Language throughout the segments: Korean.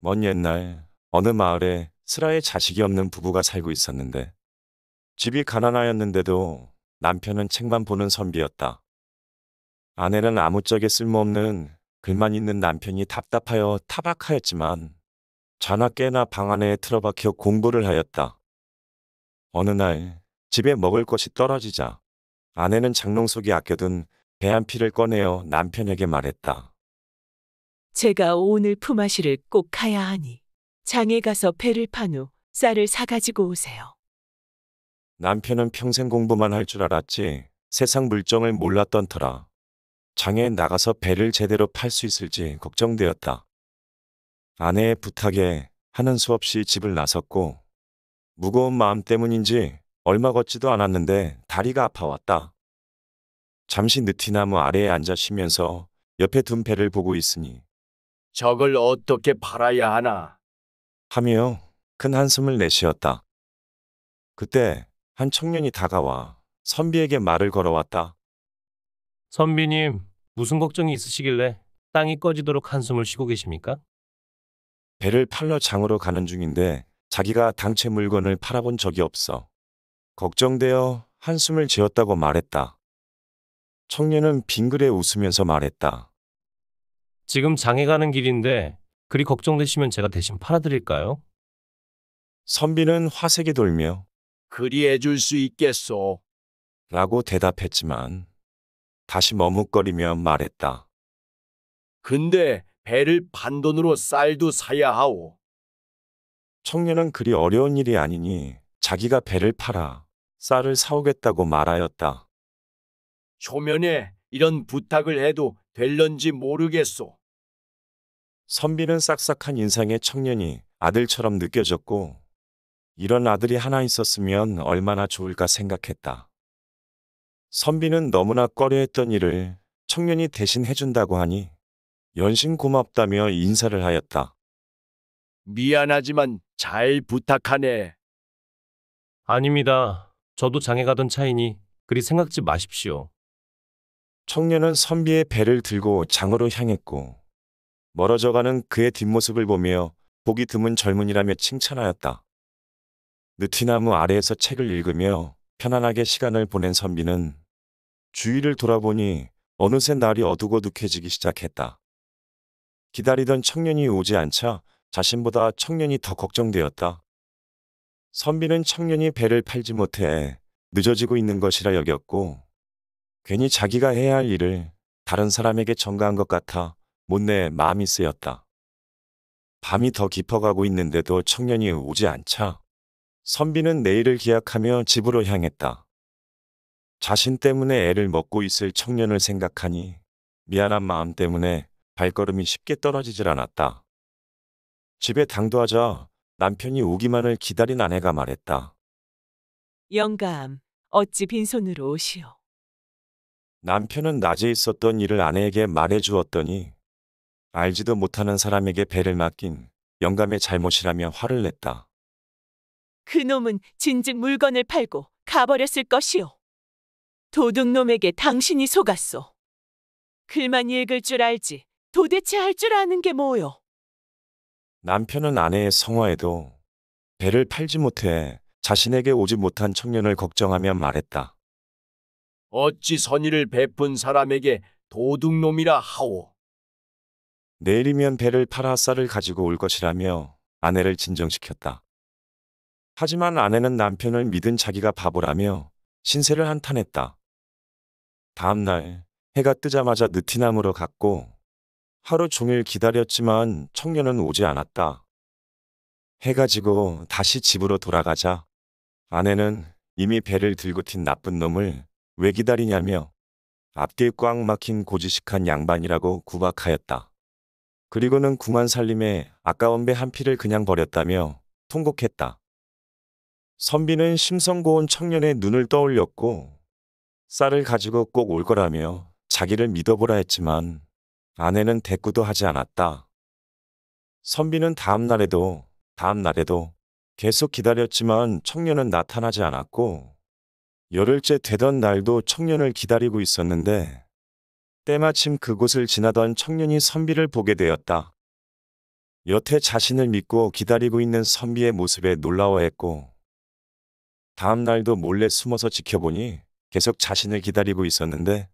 먼 옛날 어느 마을에 슬아에 자식이 없는 부부가 살고 있었는데 집이 가난하였는데도 남편은 책만 보는 선비였다. 아내는 아무짝에 쓸모없는 글만 읽는 남편이 답답하여 타박하였지만 자나 깨나 방 안에 틀어박혀 공부를 하였다. 어느 날 집에 먹을 것이 떨어지자 아내는 장롱 속에 아껴둔 배 한 피를 꺼내어 남편에게 말했다. 제가 오늘 품앗이를 꼭 가야 하니 장에 가서 배를 판 후 쌀을 사가지고 오세요. 남편은 평생 공부만 할 줄 알았지 세상 물정을 몰랐던 터라 장에 나가서 배를 제대로 팔 수 있을지 걱정되었다. 아내의 부탁에 하는 수 없이 집을 나섰고 무거운 마음 때문인지 얼마 걷지도 않았는데 다리가 아파왔다. 잠시 느티나무 아래에 앉아 쉬면서 옆에 둔 배를 보고 있으니 저걸 어떻게 팔아야 하나? 하며 큰 한숨을 내쉬었다. 그때 한 청년이 다가와 선비에게 말을 걸어왔다. 선비님, 무슨 걱정이 있으시길래 땅이 꺼지도록 한숨을 쉬고 계십니까? 배를 팔러 장으로 가는 중인데 자기가 당최 물건을 팔아본 적이 없어 걱정되어 한숨을 지었다고 말했다. 청년은 빙그레 웃으면서 말했다. 지금 장에 가는 길인데 그리 걱정되시면 제가 대신 팔아드릴까요? 선비는 화색이 돌며 그리해 줄 수 있겠소. 라고 대답했지만 다시 머뭇거리며 말했다. 근데 배를 판 돈으로 쌀도 사야 하오. 청년은 그리 어려운 일이 아니니 자기가 배를 팔아 쌀을 사오겠다고 말하였다. 초면에 이런 부탁을 해도 될런지 모르겠소. 선비는 싹싹한 인상의 청년이 아들처럼 느껴졌고 이런 아들이 하나 있었으면 얼마나 좋을까 생각했다. 선비는 너무나 꺼려했던 일을 청년이 대신 해준다고 하니 연신 고맙다며 인사를 하였다. 미안하지만 잘 부탁하네. 아닙니다. 저도 장에 가던 차이니 그리 생각지 마십시오. 청년은 선비의 배를 들고 장으로 향했고 멀어져가는 그의 뒷모습을 보며 보기 드문 젊은이라며 칭찬하였다. 느티나무 아래에서 책을 읽으며 편안하게 시간을 보낸 선비는 주위를 돌아보니 어느새 날이 어둑어둑해지기 시작했다. 기다리던 청년이 오지 않자 자신보다 청년이 더 걱정되었다. 선비는 청년이 배를 팔지 못해 늦어지고 있는 것이라 여겼고 괜히 자기가 해야 할 일을 다른 사람에게 전가한 것 같아 못내 마음이 쓰였다. 밤이 더 깊어가고 있는데도 청년이 오지 않자 선비는 내일을 기약하며 집으로 향했다. 자신 때문에 애를 먹고 있을 청년을 생각하니 미안한 마음 때문에 발걸음이 쉽게 떨어지질 않았다. 집에 당도하자 남편이 오기만을 기다린 아내가 말했다. 영감, 어찌 빈손으로 오시오? 남편은 낮에 있었던 일을 아내에게 말해 주었더니 알지도 못하는 사람에게 배를 맡긴 영감의 잘못이라며 화를 냈다. 그놈은 진즉 물건을 팔고 가버렸을 것이오. 도둑놈에게 당신이 속았소. 글만 읽을 줄 알지 도대체 할 줄 아는 게 뭐요? 남편은 아내의 성화에도 배를 팔지 못해 자신에게 오지 못한 청년을 걱정하며 말했다. 어찌 선의를 베푼 사람에게 도둑놈이라 하오. 내일이면 배를 팔아 쌀을 가지고 올 것이라며 아내를 진정시켰다. 하지만 아내는 남편을 믿은 자기가 바보라며 신세를 한탄했다. 다음 날 해가 뜨자마자 느티나무로 갔고 하루 종일 기다렸지만 청년은 오지 않았다. 해가 지고 다시 집으로 돌아가자 아내는 이미 배를 들고 튄 나쁜 놈을 왜 기다리냐며 앞뒤 꽉 막힌 고지식한 양반이라고 구박하였다. 그리고는 궁한 살림에 아까운 배 한 피를 그냥 버렸다며 통곡했다. 선비는 심성고운 청년의 눈을 떠올렸고 쌀을 가지고 꼭 올 거라며 자기를 믿어보라 했지만 아내는 대꾸도 하지 않았다. 선비는 다음 날에도 계속 기다렸지만 청년은 나타나지 않았고 열흘째 되던 날도 청년을 기다리고 있었는데 때마침 그곳을 지나던 청년이 선비를 보게 되었다. 여태 자신을 믿고 기다리고 있는 선비의 모습에 놀라워했고, 다음 날도 몰래 숨어서 지켜보니 계속 자신을 기다리고 있었는데,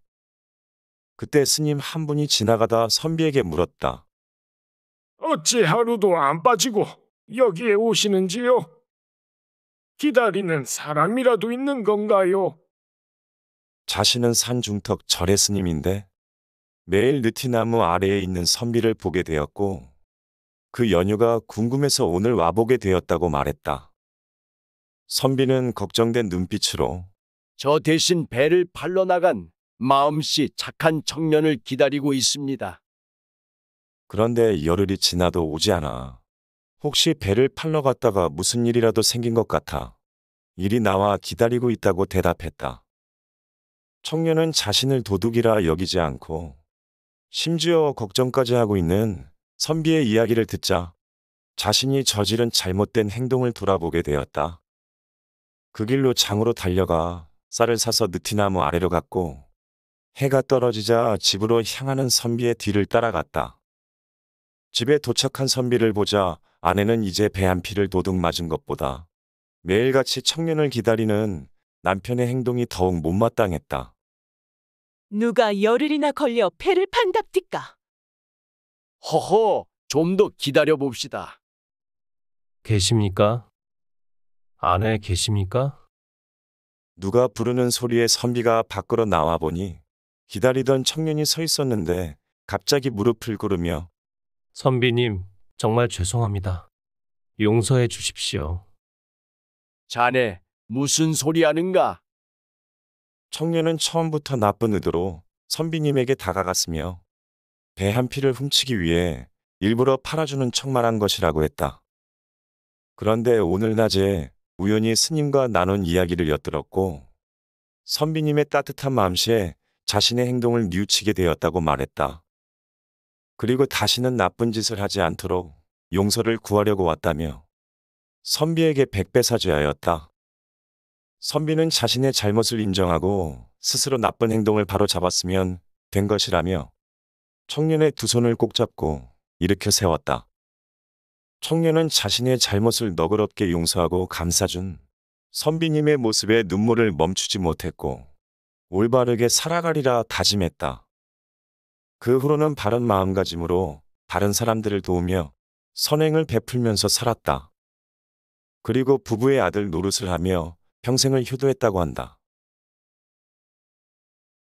그때 스님 한 분이 지나가다 선비에게 물었다. 어찌 하루도 안 빠지고 여기에 오시는지요? 기다리는 사람이라도 있는 건가요? 자신은 산중턱 절의 스님인데 매일 느티나무 아래에 있는 선비를 보게 되었고, 그 연유가 궁금해서 오늘 와보게 되었다고 말했다. 선비는 걱정된 눈빛으로 저 대신 배를 팔러 나간 마음씨 착한 청년을 기다리고 있습니다. 그런데 열흘이 지나도 오지 않아. 혹시 배를 팔러 갔다가 무슨 일이라도 생긴 것 같아 이리 나와 기다리고 있다고 대답했다. 청년은 자신을 도둑이라 여기지 않고 심지어 걱정까지 하고 있는 선비의 이야기를 듣자 자신이 저지른 잘못된 행동을 돌아보게 되었다. 그 길로 장으로 달려가 쌀을 사서 느티나무 아래로 갔고, 해가 떨어지자 집으로 향하는 선비의 뒤를 따라갔다. 집에 도착한 선비를 보자 아내는 이제 배 한 피를 도둑 맞은 것보다 매일같이 청년을 기다리는 남편의 행동이 더욱 못마땅했다. 누가 열흘이나 걸려 배를 판답디까? 허허, 좀 더 기다려 봅시다. 계십니까? 안에 계십니까? 누가 부르는 소리에 선비가 밖으로 나와 보니 기다리던 청년이 서 있었는데 갑자기 무릎을 꿇으며 선비님, 정말 죄송합니다. 용서해 주십시오. 자네, 무슨 소리 하는가? 청년은 처음부터 나쁜 의도로 선비님에게 다가갔으며 배 한 피를 훔치기 위해 일부러 팔아주는 척만 한 것이라고 했다. 그런데 오늘 낮에 우연히 스님과 나눈 이야기를 엿들었고 선비님의 따뜻한 마음씨에 자신의 행동을 뉘우치게 되었다고 말했다. 그리고 다시는 나쁜 짓을 하지 않도록 용서를 구하려고 왔다며 선비에게 100배 사죄하였다. 선비는 자신의 잘못을 인정하고 스스로 나쁜 행동을 바로 잡았으면 된 것이라며 청년의 두 손을 꼭 잡고 일으켜 세웠다. 청년은 자신의 잘못을 너그럽게 용서하고 감싸준 선비님의 모습에 눈물을 멈추지 못했고 올바르게 살아가리라 다짐했다. 그 후로는 바른 마음가짐으로 다른 사람들을 도우며 선행을 베풀면서 살았다. 그리고 부부의 아들 노릇을 하며 평생을 효도했다고 한다.